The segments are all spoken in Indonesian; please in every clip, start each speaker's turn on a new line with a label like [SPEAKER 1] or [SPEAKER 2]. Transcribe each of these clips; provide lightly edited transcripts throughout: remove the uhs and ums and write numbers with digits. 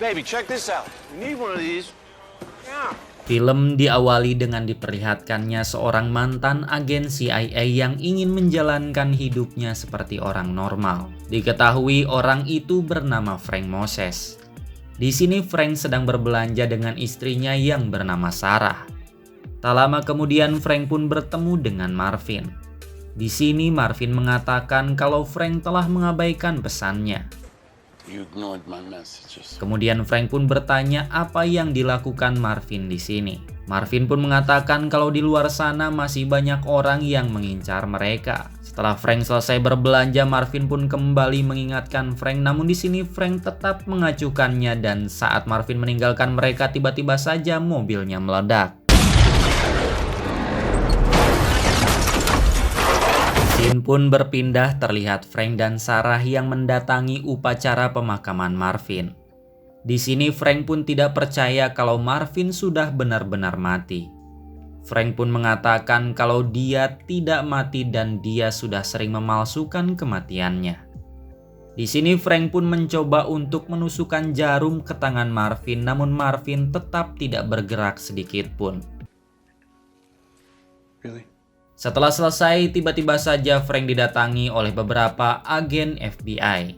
[SPEAKER 1] Baby, check this out. We need one of these. Yeah.
[SPEAKER 2] Film diawali dengan diperlihatkannya seorang mantan agen CIA yang ingin menjalankan hidupnya seperti orang normal. Diketahui orang itu bernama Frank Moses. Di sini Frank sedang berbelanja dengan istrinya yang bernama Sarah. Tak lama kemudian Frank pun bertemu dengan Marvin. Di sini Marvin mengatakan kalau Frank telah mengabaikan pesannya.
[SPEAKER 1] You ignored my messages.
[SPEAKER 2] Kemudian Frank pun bertanya apa yang dilakukan Marvin di sini. Marvin pun mengatakan kalau di luar sana masih banyak orang yang mengincar mereka. Setelah Frank selesai berbelanja, Marvin pun kembali mengingatkan Frank. Namun di sini Frank tetap mengacuhkannya dan saat Marvin meninggalkan mereka, tiba-tiba saja mobilnya meledak. Scene pun berpindah, terlihat Frank dan Sarah yang mendatangi upacara pemakaman Marvin. Di sini Frank pun tidak percaya kalau Marvin sudah benar-benar mati. Frank pun mengatakan kalau dia tidak mati dan dia sudah sering memalsukan kematiannya. Di sini Frank pun mencoba untuk menusukkan jarum ke tangan Marvin, namun Marvin tetap tidak bergerak sedikit pun.
[SPEAKER 1] Really?
[SPEAKER 2] Setelah selesai, tiba-tiba saja Frank didatangi oleh beberapa agen FBI.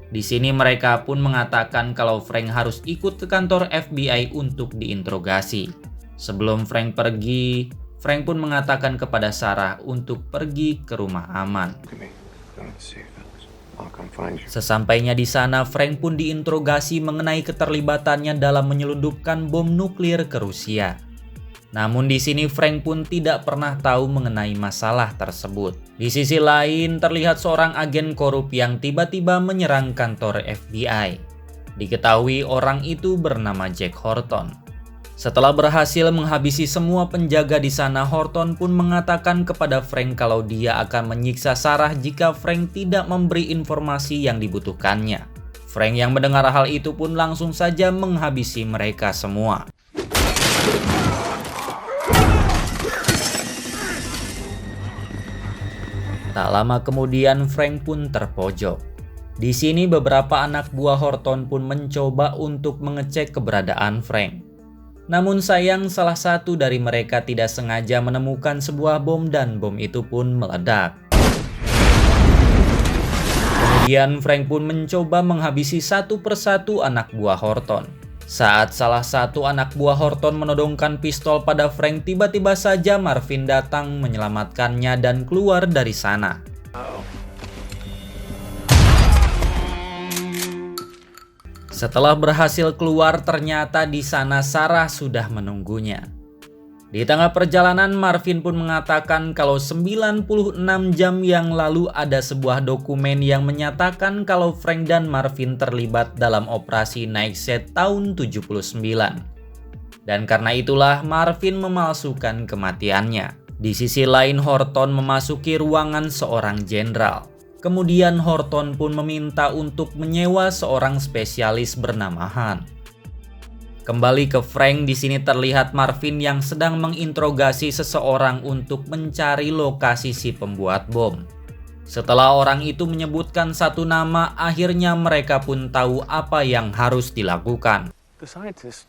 [SPEAKER 2] Di sini mereka pun mengatakan kalau Frank harus ikut ke kantor FBI untuk diinterogasi. Sebelum Frank pergi, Frank pun mengatakan kepada Sarah untuk pergi ke rumah aman. Sesampainya di sana, Frank pun diinterogasi mengenai keterlibatannya dalam menyelundupkan bom nuklir ke Rusia. Namun di sini Frank pun tidak pernah tahu mengenai masalah tersebut. Di sisi lain terlihat seorang agen korup yang tiba-tiba menyerang kantor FBI. Diketahui orang itu bernama Jack Horton. Setelah berhasil menghabisi semua penjaga di sana, Horton pun mengatakan kepada Frank kalau dia akan menyiksa Sarah jika Frank tidak memberi informasi yang dibutuhkannya. Frank yang mendengar hal itu pun langsung saja menghabisi mereka semua. Tak lama kemudian Frank pun terpojok. Di sini beberapa anak buah Horton pun mencoba untuk mengecek keberadaan Frank. Namun sayang salah satu dari mereka tidak sengaja menemukan sebuah bom dan bom itu pun meledak. Kemudian Frank pun mencoba menghabisi satu persatu anak buah Horton. Saat salah satu anak buah Horton menodongkan pistol pada Frank, tiba-tiba saja Marvin datang menyelamatkannya dan keluar dari sana. Setelah berhasil keluar, ternyata di sana Sarah sudah menunggunya. Di tengah perjalanan, Marvin pun mengatakan kalau 96 jam yang lalu ada sebuah dokumen yang menyatakan kalau Frank dan Marvin terlibat dalam operasi Nightshade tahun 79. Dan karena itulah Marvin memalsukan kematiannya. Di sisi lain, Horton memasuki ruangan seorang jenderal. Kemudian Horton pun meminta untuk menyewa seorang spesialis bernama Han. Kembali ke Frank, di sini terlihat Marvin yang sedang menginterogasi seseorang untuk mencari lokasi si pembuat bom. Setelah orang itu menyebutkan satu nama, akhirnya mereka pun tahu apa yang harus dilakukan.
[SPEAKER 1] The scientist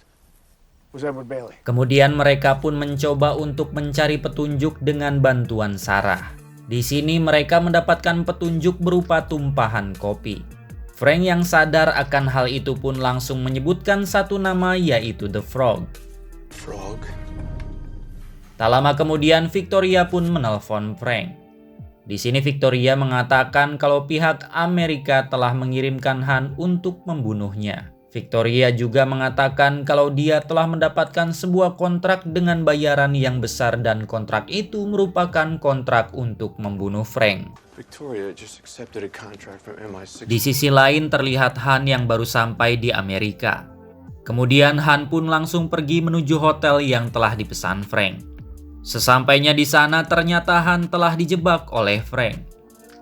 [SPEAKER 1] was Edward Bailey.
[SPEAKER 2] Kemudian mereka pun mencoba untuk mencari petunjuk dengan bantuan Sarah. Di sini mereka mendapatkan petunjuk berupa tumpahan kopi. Frank yang sadar akan hal itu pun langsung menyebutkan satu nama, yaitu The Frog.
[SPEAKER 1] Frog.
[SPEAKER 2] Tak lama kemudian Victoria pun menelpon Frank. Di sini Victoria mengatakan kalau pihak Amerika telah mengirimkan Han untuk membunuhnya. Victoria juga mengatakan kalau dia telah mendapatkan sebuah kontrak dengan bayaran yang besar dan kontrak itu merupakan kontrak untuk membunuh Frank.
[SPEAKER 1] Victoria just accepted a contract from MI6.
[SPEAKER 2] Di sisi lain terlihat Han yang baru sampai di Amerika. Kemudian Han pun langsung pergi menuju hotel yang telah dipesan Frank. Sesampainya di sana ternyata Han telah dijebak oleh Frank.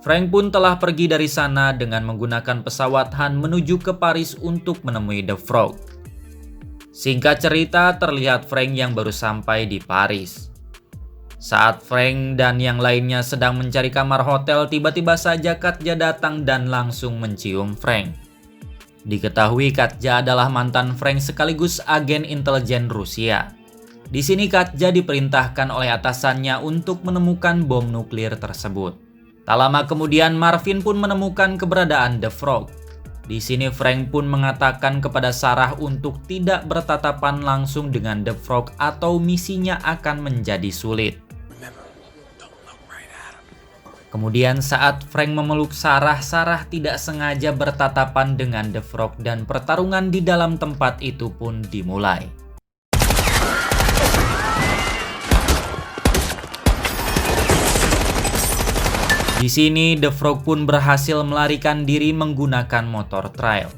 [SPEAKER 2] Frank pun telah pergi dari sana dengan menggunakan pesawat Han menuju ke Paris untuk menemui The Frog. Singkat cerita, terlihat Frank yang baru sampai di Paris. Saat Frank dan yang lainnya sedang mencari kamar hotel, tiba-tiba saja Katja datang dan langsung mencium Frank. Diketahui Katja adalah mantan Frank sekaligus agen intelijen Rusia. Di sini Katja diperintahkan oleh atasannya untuk menemukan bom nuklir tersebut. Tak lama kemudian Marvin pun menemukan keberadaan The Frog. Di sini Frank pun mengatakan kepada Sarah untuk tidak bertatapan langsung dengan The Frog atau misinya akan menjadi sulit. Kemudian saat Frank memeluk Sarah, Sarah tidak sengaja bertatapan dengan The Frog dan pertarungan di dalam tempat itu pun dimulai. Di sini The Frog pun berhasil melarikan diri menggunakan motor trail.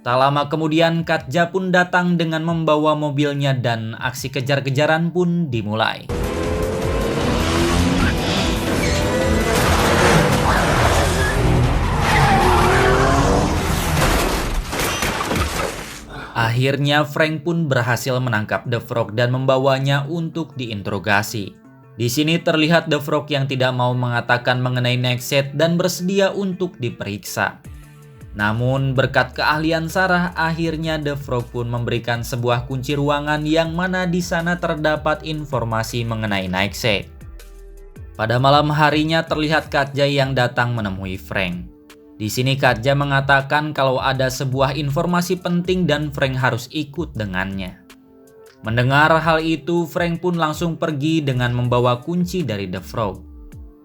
[SPEAKER 2] Tak lama kemudian Katja pun datang dengan membawa mobilnya dan aksi kejar-kejaran pun dimulai. Akhirnya Frank pun berhasil menangkap The Frog dan membawanya untuk diinterogasi. Di sini terlihat The Frog yang tidak mau mengatakan mengenai Nightshade dan bersedia untuk diperiksa. Namun berkat keahlian Sarah, akhirnya The Frog pun memberikan sebuah kunci ruangan yang mana di sana terdapat informasi mengenai Nightshade. Pada malam harinya terlihat Katja yang datang menemui Frank. Di sini Katja mengatakan kalau ada sebuah informasi penting dan Frank harus ikut dengannya. Mendengar hal itu, Frank pun langsung pergi dengan membawa kunci dari The Frog.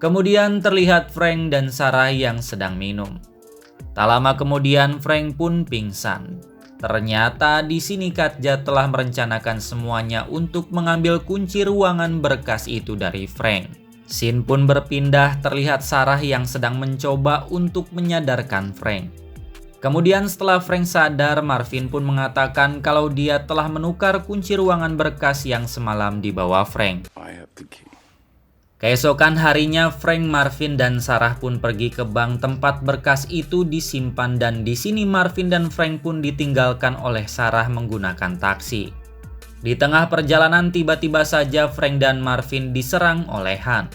[SPEAKER 2] Kemudian terlihat Frank dan Sarah yang sedang minum. Tak lama kemudian Frank pun pingsan. Ternyata di sini Katja telah merencanakan semuanya untuk mengambil kunci ruangan berkas itu dari Frank. Scene pun berpindah, terlihat Sarah yang sedang mencoba untuk menyadarkan Frank. Kemudian setelah Frank sadar, Marvin pun mengatakan kalau dia telah menukar kunci ruangan berkas yang semalam dibawa Frank. Keesokan harinya Frank, Marvin, dan Sarah pun pergi ke bank tempat berkas itu disimpan dan di sini Marvin dan Frank pun ditinggalkan oleh Sarah menggunakan taksi. Di tengah perjalanan tiba-tiba saja Frank dan Marvin diserang oleh Han.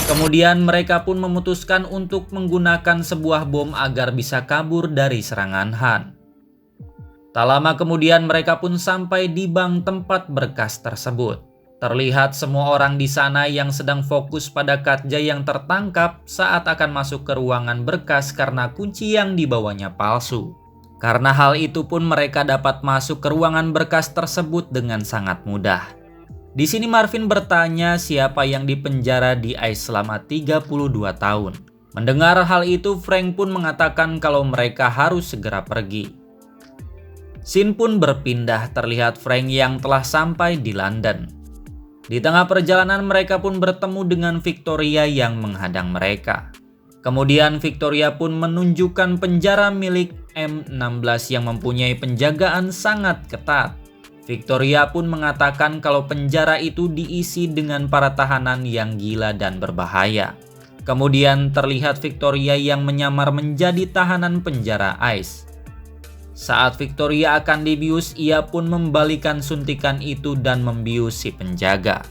[SPEAKER 2] Kemudian mereka pun memutuskan untuk menggunakan sebuah bom agar bisa kabur dari serangan Han. Tak lama kemudian mereka pun sampai di bank tempat berkas tersebut. Terlihat semua orang di sana yang sedang fokus pada Katja yang tertangkap saat akan masuk ke ruangan berkas karena kunci yang dibawanya palsu. Karena hal itu pun mereka dapat masuk ke ruangan berkas tersebut dengan sangat mudah. Di sini Marvin bertanya siapa yang dipenjara di ICE selama 32 tahun. Mendengar hal itu, Frank pun mengatakan kalau mereka harus segera pergi. Scene pun berpindah, terlihat Frank yang telah sampai di London. Di tengah perjalanan mereka pun bertemu dengan Victoria yang menghadang mereka. Kemudian Victoria pun menunjukkan penjara milik M16 yang mempunyai penjagaan sangat ketat. Victoria pun mengatakan kalau penjara itu diisi dengan para tahanan yang gila dan berbahaya. Kemudian terlihat Victoria yang menyamar menjadi tahanan penjara ICE. Saat Victoria akan dibius, ia pun membalikan suntikan itu dan membius si penjaga.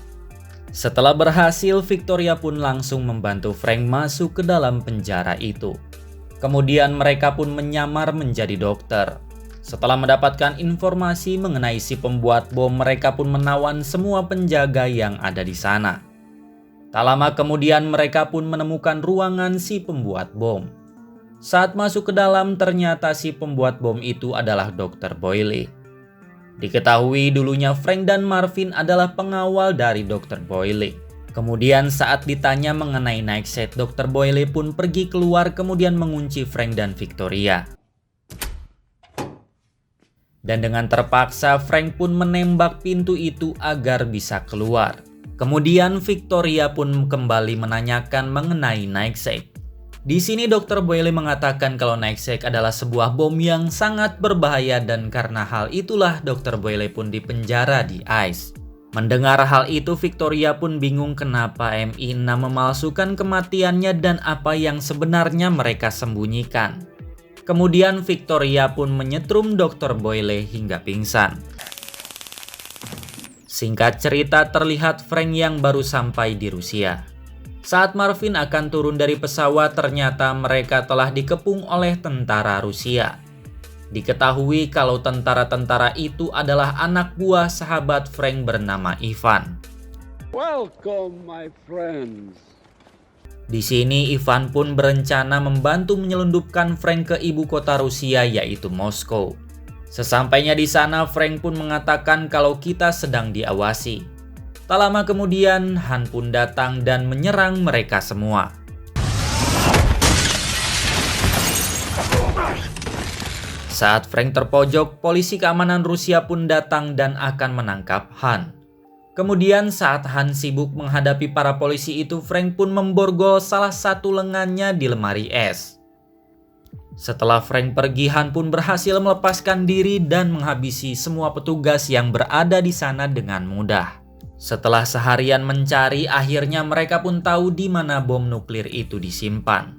[SPEAKER 2] Setelah berhasil, Victoria pun langsung membantu Frank masuk ke dalam penjara itu. Kemudian mereka pun menyamar menjadi dokter. Setelah mendapatkan informasi mengenai si pembuat bom, mereka pun menawan semua penjaga yang ada di sana. Tak lama kemudian mereka pun menemukan ruangan si pembuat bom. Saat masuk ke dalam, ternyata si pembuat bom itu adalah Dr. Boyle. Diketahui dulunya Frank dan Marvin adalah pengawal dari Dr. Boyle. Kemudian saat ditanya mengenai Nightshade, Dr. Boyle pun pergi keluar kemudian mengunci Frank dan Victoria. Dan dengan terpaksa Frank pun menembak pintu itu agar bisa keluar. Kemudian Victoria pun kembali menanyakan mengenai Nightshade. Di sini Dr. Boyle mengatakan kalau Nightshade adalah sebuah bom yang sangat berbahaya dan karena hal itulah Dr. Boyle pun dipenjara di ICE. Mendengar hal itu, Victoria pun bingung kenapa MI6 memalsukan kematiannya dan apa yang sebenarnya mereka sembunyikan. Kemudian Victoria pun menyetrum Dr. Boyle hingga pingsan. Singkat cerita, terlihat Frank yang baru sampai di Rusia. Saat Marvin akan turun dari pesawat, ternyata mereka telah dikepung oleh tentara Rusia. Diketahui kalau tentara-tentara itu adalah anak buah sahabat Frank bernama Ivan.
[SPEAKER 3] Welcome, my friends.
[SPEAKER 2] Di sini Ivan pun berencana membantu menyelundupkan Frank ke ibu kota Rusia, yaitu Moskow. Sesampainya di sana, Frank pun mengatakan kalau kita sedang diawasi. Tak lama kemudian, Han pun datang dan menyerang mereka semua. Saat Frank terpojok, polisi keamanan Rusia pun datang dan akan menangkap Han. Kemudian saat Han sibuk menghadapi para polisi itu, Frank pun memborgol salah satu lengannya di lemari es. Setelah Frank pergi, Han pun berhasil melepaskan diri dan menghabisi semua petugas yang berada di sana dengan mudah. Setelah seharian mencari, akhirnya mereka pun tahu di mana bom nuklir itu disimpan.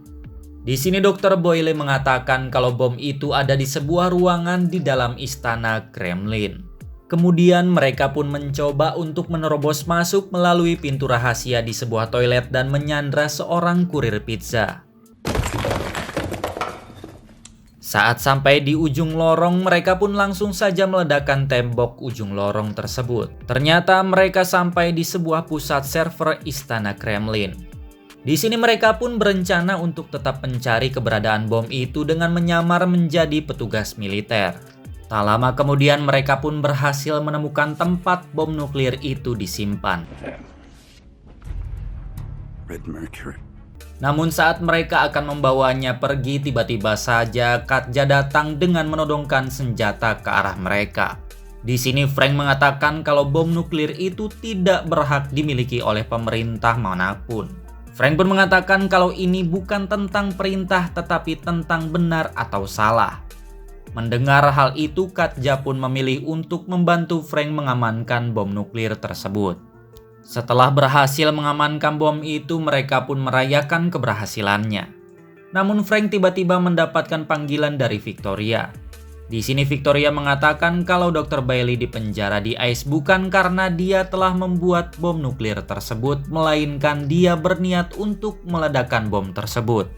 [SPEAKER 2] Di sini Dr. Boyle mengatakan kalau bom itu ada di sebuah ruangan di dalam istana Kremlin. Kemudian mereka pun mencoba untuk menerobos masuk melalui pintu rahasia di sebuah toilet dan menyandra seorang kurir pizza. Saat sampai di ujung lorong, mereka pun langsung saja meledakkan tembok ujung lorong tersebut. Ternyata mereka sampai di sebuah pusat server istana Kremlin. Di sini mereka pun berencana untuk tetap mencari keberadaan bom itu dengan menyamar menjadi petugas militer. Tak lama kemudian mereka pun berhasil menemukan tempat bom nuklir itu disimpan.
[SPEAKER 3] Red Mercury.
[SPEAKER 2] Namun saat mereka akan membawanya pergi, tiba-tiba saja Katja datang dengan menodongkan senjata ke arah mereka. Di sini Frank mengatakan kalau bom nuklir itu tidak berhak dimiliki oleh pemerintah manapun. Frank pun mengatakan kalau ini bukan tentang perintah tetapi tentang benar atau salah. Mendengar hal itu, Katja pun memilih untuk membantu Frank mengamankan bom nuklir tersebut. Setelah berhasil mengamankan bom itu, mereka pun merayakan keberhasilannya. Namun Frank tiba-tiba mendapatkan panggilan dari Victoria. Di sini Victoria mengatakan kalau Dr. Bailey dipenjara di ICE bukan karena dia telah membuat bom nuklir tersebut, melainkan dia berniat untuk meledakkan bom tersebut.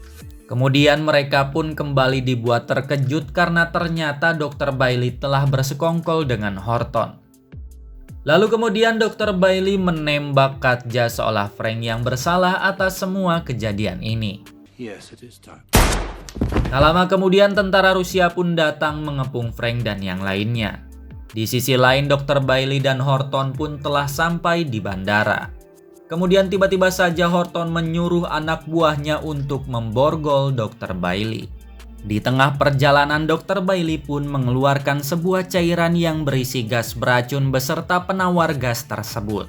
[SPEAKER 2] Kemudian mereka pun kembali dibuat terkejut karena ternyata Dr. Bailey telah bersekongkol dengan Horton. Lalu kemudian Dr. Bailey menembak Katja seolah Frank yang bersalah atas semua kejadian ini.
[SPEAKER 3] Yes, it is time.
[SPEAKER 2] Tak lama kemudian tentara Rusia pun datang mengepung Frank dan yang lainnya. Di sisi lain Dr. Bailey dan Horton pun telah sampai di bandara. Kemudian tiba-tiba saja Horton menyuruh anak buahnya untuk memborgol Dr. Bailey. Di tengah perjalanan, Dr. Bailey pun mengeluarkan sebuah cairan yang berisi gas beracun beserta penawar gas tersebut.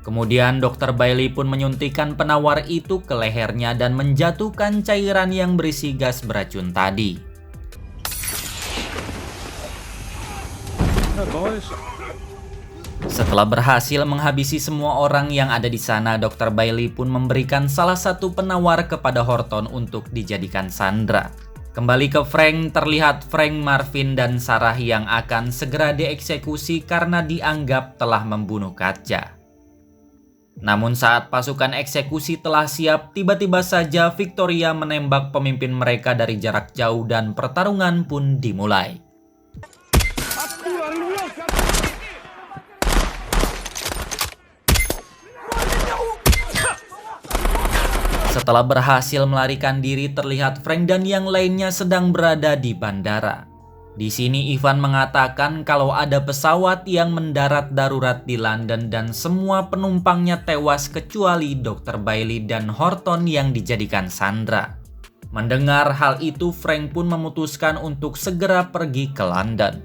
[SPEAKER 2] Kemudian Dr. Bailey pun menyuntikkan penawar itu ke lehernya dan menjatuhkan cairan yang berisi gas beracun tadi. Setelah berhasil menghabisi semua orang yang ada di sana, Dr. Bailey pun memberikan salah satu penawar kepada Horton untuk dijadikan sandera. Kembali ke Frank, terlihat Frank, Marvin, dan Sarah yang akan segera dieksekusi karena dianggap telah membunuh Katja. Namun saat pasukan eksekusi telah siap, tiba-tiba saja Victoria menembak pemimpin mereka dari jarak jauh dan pertarungan pun dimulai. Setelah berhasil melarikan diri, terlihat Frank dan yang lainnya sedang berada di bandara. Di sini Ivan mengatakan kalau ada pesawat yang mendarat darurat di London dan semua penumpangnya tewas kecuali Dr. Bailey dan Horton yang dijadikan sandera. Mendengar hal itu, Frank pun memutuskan untuk segera pergi ke London.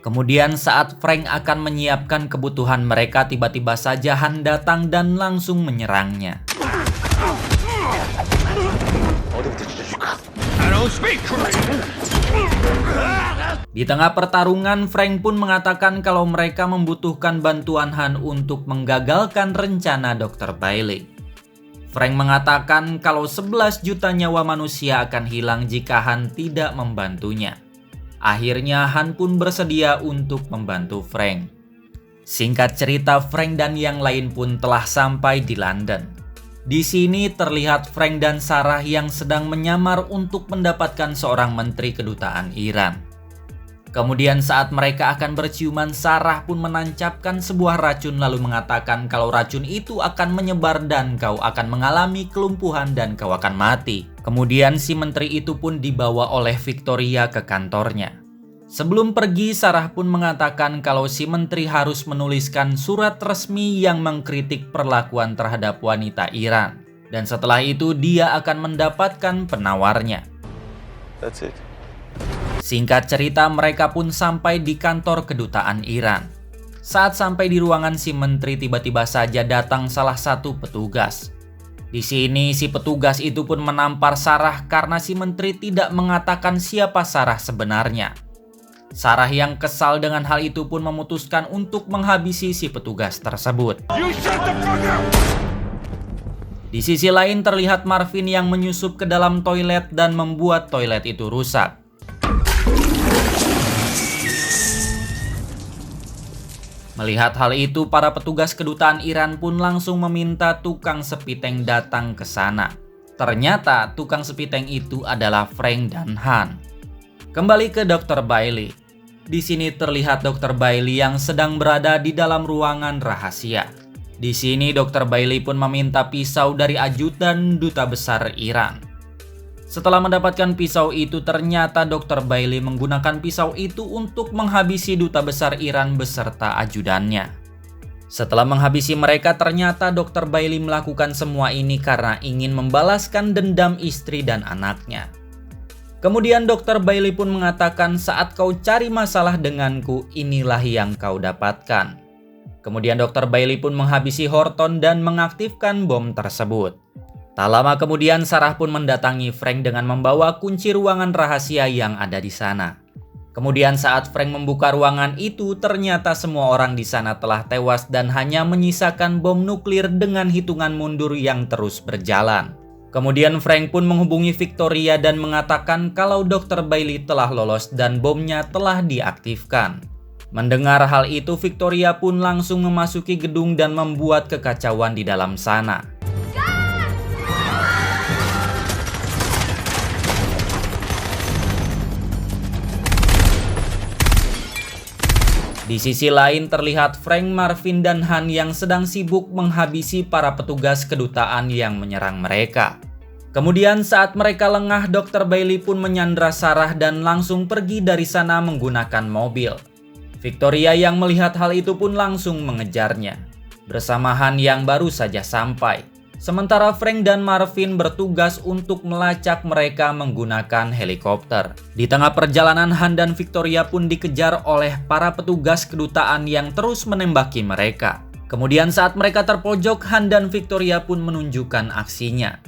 [SPEAKER 2] Kemudian saat Frank akan menyiapkan kebutuhan mereka, tiba-tiba saja Han datang dan langsung menyerangnya. Di tengah pertarungan, Frank pun mengatakan kalau mereka membutuhkan bantuan Han untuk menggagalkan rencana Dr. Bailey. Frank mengatakan kalau 11 juta nyawa manusia akan hilang jika Han tidak membantunya. Akhirnya Han pun bersedia untuk membantu Frank. Singkat cerita, Frank dan yang lain pun telah sampai di London. Di sini terlihat Frank dan Sarah yang sedang menyamar untuk mendapatkan seorang menteri kedutaan Iran. Kemudian saat mereka akan berciuman, Sarah pun menancapkan sebuah racun lalu mengatakan kalau racun itu akan menyebar dan kau akan mengalami kelumpuhan dan kau akan mati. Kemudian si menteri itu pun dibawa oleh Victoria ke kantornya. Sebelum pergi, Sarah pun mengatakan kalau si menteri harus menuliskan surat resmi yang mengkritik perlakuan terhadap wanita Iran. Dan setelah itu dia akan mendapatkan penawarnya.
[SPEAKER 1] That's it.
[SPEAKER 2] Singkat cerita, mereka pun sampai di kantor kedutaan Iran. Saat sampai di ruangan si menteri, tiba-tiba saja datang salah satu petugas. Di sini si petugas itu pun menampar Sarah karena si menteri tidak mengatakan siapa Sarah sebenarnya. Sarah yang kesal dengan hal itu pun memutuskan untuk menghabisi si petugas tersebut. Di sisi lain terlihat Marvin yang menyusup ke dalam toilet dan membuat toilet itu rusak. Melihat hal itu, para petugas kedutaan Iran pun langsung meminta tukang sepiteng datang ke sana. Ternyata tukang sepiteng itu adalah Frank dan Han. Kembali ke Dr. Bailey. Di sini terlihat Dr. Bailey yang sedang berada di dalam ruangan rahasia. Di sini Dr. Bailey pun meminta pisau dari ajudan duta besar Iran. Setelah mendapatkan pisau itu, ternyata Dr. Bailey menggunakan pisau itu untuk menghabisi duta besar Iran beserta ajudannya. Setelah menghabisi mereka, ternyata Dr. Bailey melakukan semua ini karena ingin membalaskan dendam istri dan anaknya. Kemudian Dr. Bailey pun mengatakan, saat kau cari masalah denganku, inilah yang kau dapatkan. Kemudian Dr. Bailey pun menghabisi Horton dan mengaktifkan bom tersebut. Tak lama kemudian Sarah pun mendatangi Frank dengan membawa kunci ruangan rahasia yang ada di sana. Kemudian saat Frank membuka ruangan itu, ternyata semua orang di sana telah tewas dan hanya menyisakan bom nuklir dengan hitungan mundur yang terus berjalan. Kemudian Frank pun menghubungi Victoria dan mengatakan kalau Dr. Bailey telah lolos dan bomnya telah diaktifkan. Mendengar hal itu, Victoria pun langsung memasuki gedung dan membuat kekacauan di dalam sana. Di sisi lain terlihat Frank, Marvin, dan Han yang sedang sibuk menghabisi para petugas kedutaan yang menyerang mereka. Kemudian saat mereka lengah, Dr. Bailey pun menyandra Sarah dan langsung pergi dari sana menggunakan mobil. Victoria yang melihat hal itu pun langsung mengejarnya, bersama Han yang baru saja sampai. Sementara Frank dan Marvin bertugas untuk melacak mereka menggunakan helikopter. Di tengah perjalanan, Han dan Victoria pun dikejar oleh para petugas kedutaan yang terus menembaki mereka. Kemudian saat mereka terpojok, Han dan Victoria pun menunjukkan aksinya.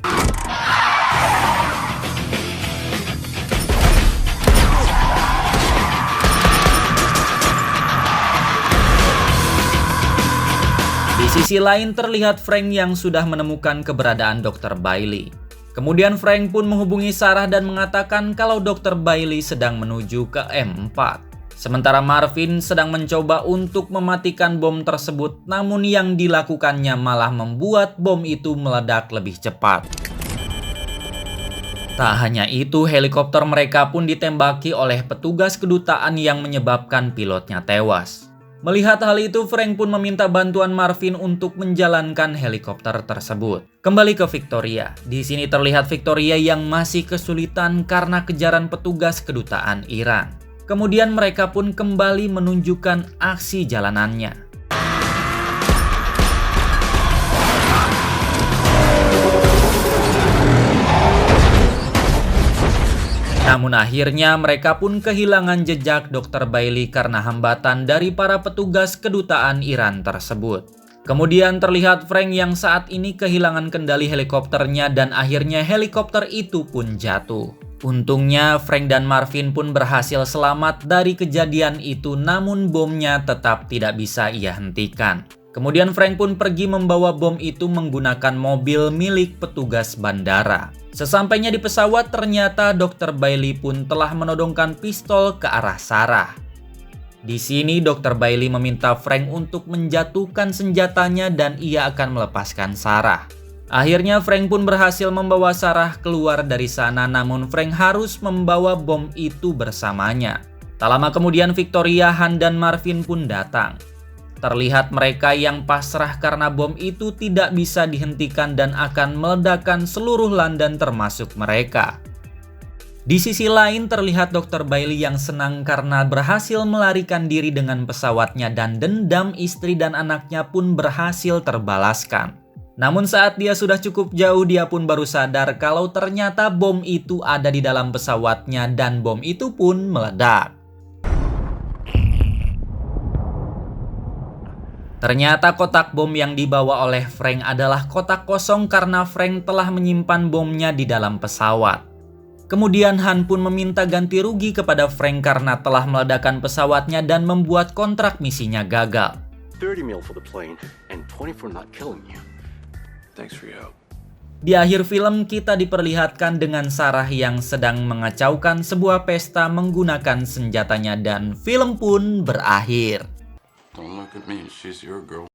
[SPEAKER 2] Di sisi lain terlihat Frank yang sudah menemukan keberadaan Dr. Bailey. Kemudian Frank pun menghubungi Sarah dan mengatakan kalau Dr. Bailey sedang menuju ke M4. Sementara Marvin sedang mencoba untuk mematikan bom tersebut, namun yang dilakukannya malah membuat bom itu meledak lebih cepat. Tak hanya itu, helikopter mereka pun ditembaki oleh petugas kedutaan yang menyebabkan pilotnya tewas. Melihat hal itu, Frank pun meminta bantuan Marvin untuk menjalankan helikopter tersebut. Kembali ke Victoria. Di sini terlihat Victoria yang masih kesulitan karena kejaran petugas kedutaan Iran. Kemudian mereka pun kembali menunjukkan aksi jalanannya. Namun akhirnya mereka pun kehilangan jejak Dr. Bailey karena hambatan dari para petugas kedutaan Iran tersebut. Kemudian terlihat Frank yang saat ini kehilangan kendali helikopternya dan akhirnya helikopter itu pun jatuh. Untungnya Frank dan Marvin pun berhasil selamat dari kejadian itu, namun bomnya tetap tidak bisa ia hentikan. Kemudian Frank pun pergi membawa bom itu menggunakan mobil milik petugas bandara. Sesampainya di pesawat, ternyata Dr. Bailey pun telah menodongkan pistol ke arah Sarah. Di sini Dr. Bailey meminta Frank untuk menjatuhkan senjatanya dan ia akan melepaskan Sarah. Akhirnya Frank pun berhasil membawa Sarah keluar dari sana, namun Frank harus membawa bom itu bersamanya. Tak lama kemudian Victoria, Han, dan Marvin pun datang. Terlihat mereka yang pasrah karena bom itu tidak bisa dihentikan dan akan meledakkan seluruh London termasuk mereka. Di sisi lain terlihat Dr. Bailey yang senang karena berhasil melarikan diri dengan pesawatnya dan dendam istri dan anaknya pun berhasil terbalaskan. Namun saat dia sudah cukup jauh, dia pun baru sadar kalau ternyata bom itu ada di dalam pesawatnya dan bom itu pun meledak. Ternyata kotak bom yang dibawa oleh Frank adalah kotak kosong karena Frank telah menyimpan bomnya di dalam pesawat. Kemudian Han pun meminta ganti rugi kepada Frank karena telah meledakkan pesawatnya dan membuat kontrak misinya gagal.
[SPEAKER 4] 30 mil for the plane and 20 for not killing you.
[SPEAKER 3] Thanks for your help.
[SPEAKER 2] Di akhir film kita diperlihatkan dengan Sarah yang sedang mengacaukan sebuah pesta menggunakan senjatanya dan film pun berakhir.
[SPEAKER 3] Don't look at me, she's your girl.